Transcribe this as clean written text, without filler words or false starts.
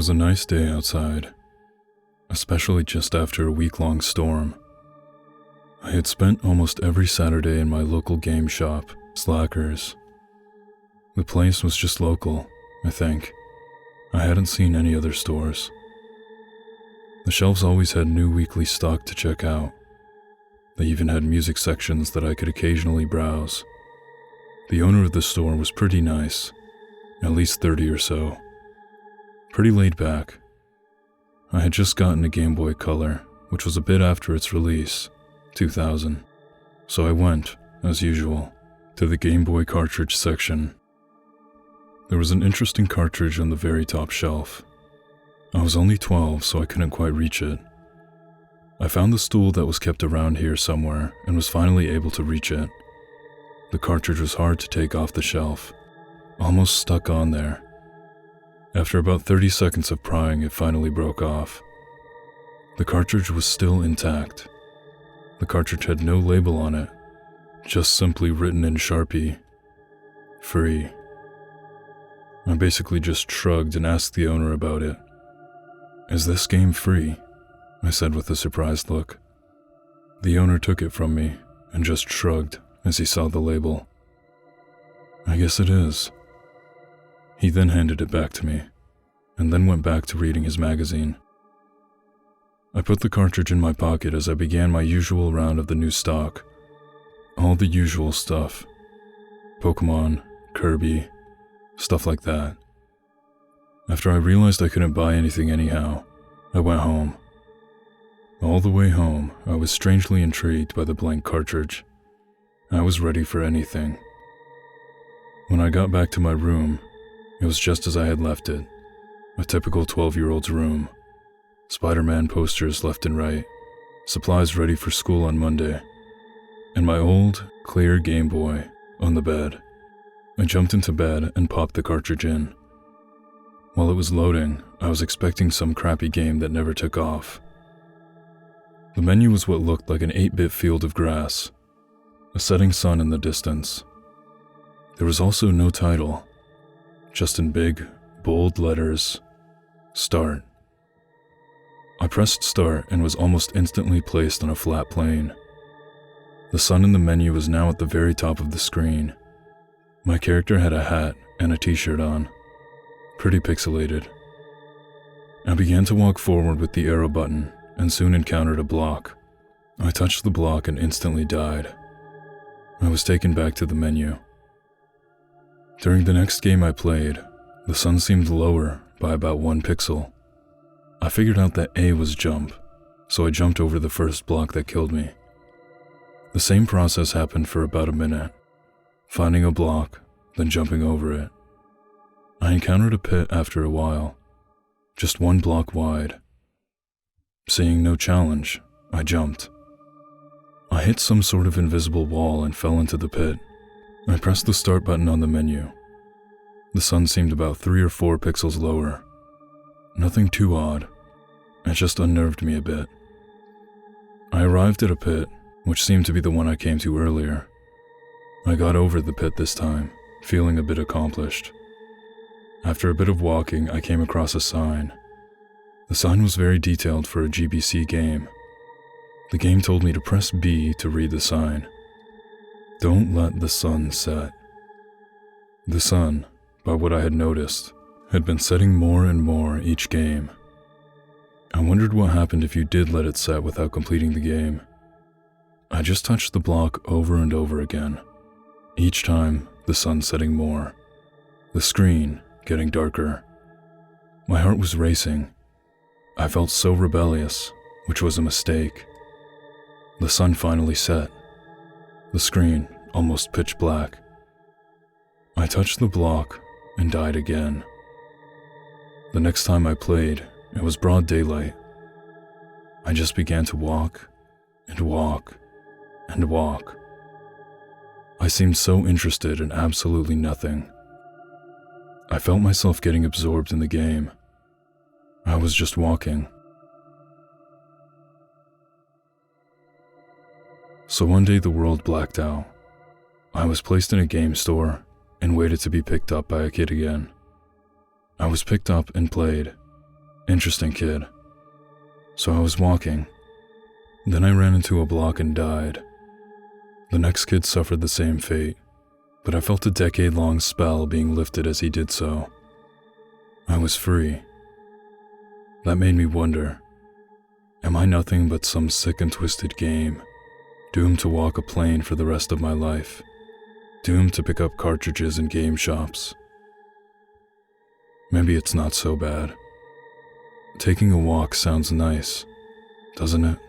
was a nice day outside, especially just after a week-long storm. I had spent almost every Saturday in my local game shop, Slackers. The place was just local, I think. I hadn't seen any other stores. The shelves always had new weekly stock to check out. They even had music sections that I could occasionally browse. The owner of the store was pretty nice, at least 30 or so. Pretty laid back. I had just gotten a Game Boy Color, which was a bit after its release, 2000. So I went, as usual, to the Game Boy cartridge section. There was an interesting cartridge on the very top shelf. I was only 12, so I couldn't quite reach it. I found the stool that was kept around here somewhere and was finally able to reach it. The cartridge was hard to take off the shelf, almost stuck on there. After about 30 seconds of prying, it finally broke off. The cartridge was still intact. The cartridge had no label on it, just simply written in Sharpie, "Free." I basically just shrugged and asked the owner about it. "Is this game free?" I said with a surprised look. The owner took it from me and just shrugged as he saw the label. "I guess it is." He then handed it back to me, and then went back to reading his magazine. I put the cartridge in my pocket as I began my usual round of the new stock. All the usual stuff. Pokemon, Kirby, stuff like that. After I realized I couldn't buy anything anyhow, I went home. All the way home, I was strangely intrigued by the blank cartridge. I was ready for anything. When I got back to my room, it was just as I had left it. A typical 12-year-old's room. Spider-Man posters left and right. Supplies ready for school on Monday. And my old, clear Game Boy on the bed. I jumped into bed and popped the cartridge in. While it was loading, I was expecting some crappy game that never took off. The menu was what looked like an 8-bit field of grass. A setting sun in the distance. There was also no title. Just in big, bold letters, "Start." I pressed start and was almost instantly placed on a flat plane. The sun in the menu was now at the very top of the screen. My character had a hat and a t-shirt on. Pretty pixelated. I began to walk forward with the arrow button and soon encountered a block. I touched the block and instantly died. I was taken back to the menu. During the next game I played, the sun seemed lower by about 1 pixel. I figured out that A was jump, so I jumped over the first block that killed me. The same process happened for about a minute, finding a block, then jumping over it. I encountered a pit after a while, just 1 block wide. Seeing no challenge, I jumped. I hit some sort of invisible wall and fell into the pit. I pressed the start button on the menu. The sun seemed about 3 or 4 pixels lower. Nothing too odd. It just unnerved me a bit. I arrived at a pit, which seemed to be the one I came to earlier. I got over the pit this time, feeling a bit accomplished. After a bit of walking, I came across a sign. The sign was very detailed for a GBC game. The game told me to press B to read the sign. "Don't let the sun set." The sun, by what I had noticed, had been setting more and more each game. I wondered what happened if you did let it set without completing the game. I just touched the block over and over again. Each time, the sun setting more. The screen getting darker. My heart was racing. I felt so rebellious, which was a mistake. The sun finally set. The screen almost pitch black. I touched the block and died again. The next time I played, it was broad daylight. I just began to walk and walk and walk. I seemed so interested in absolutely nothing. I felt myself getting absorbed in the game. I was just walking. So one day the world blacked out. I was placed in a game store and waited to be picked up by a kid again. I was picked up and played, Interesting kid. So I was walking. Then I ran into a block and died. The next kid suffered the same fate, but I felt a decade-long spell being lifted as he did so. I was free. That made me wonder, am I nothing but some sick and twisted game, doomed to walk a plane for the rest of my life, doomed to pick up cartridges in game shops? Maybe it's not so bad. Taking a walk sounds nice, doesn't it?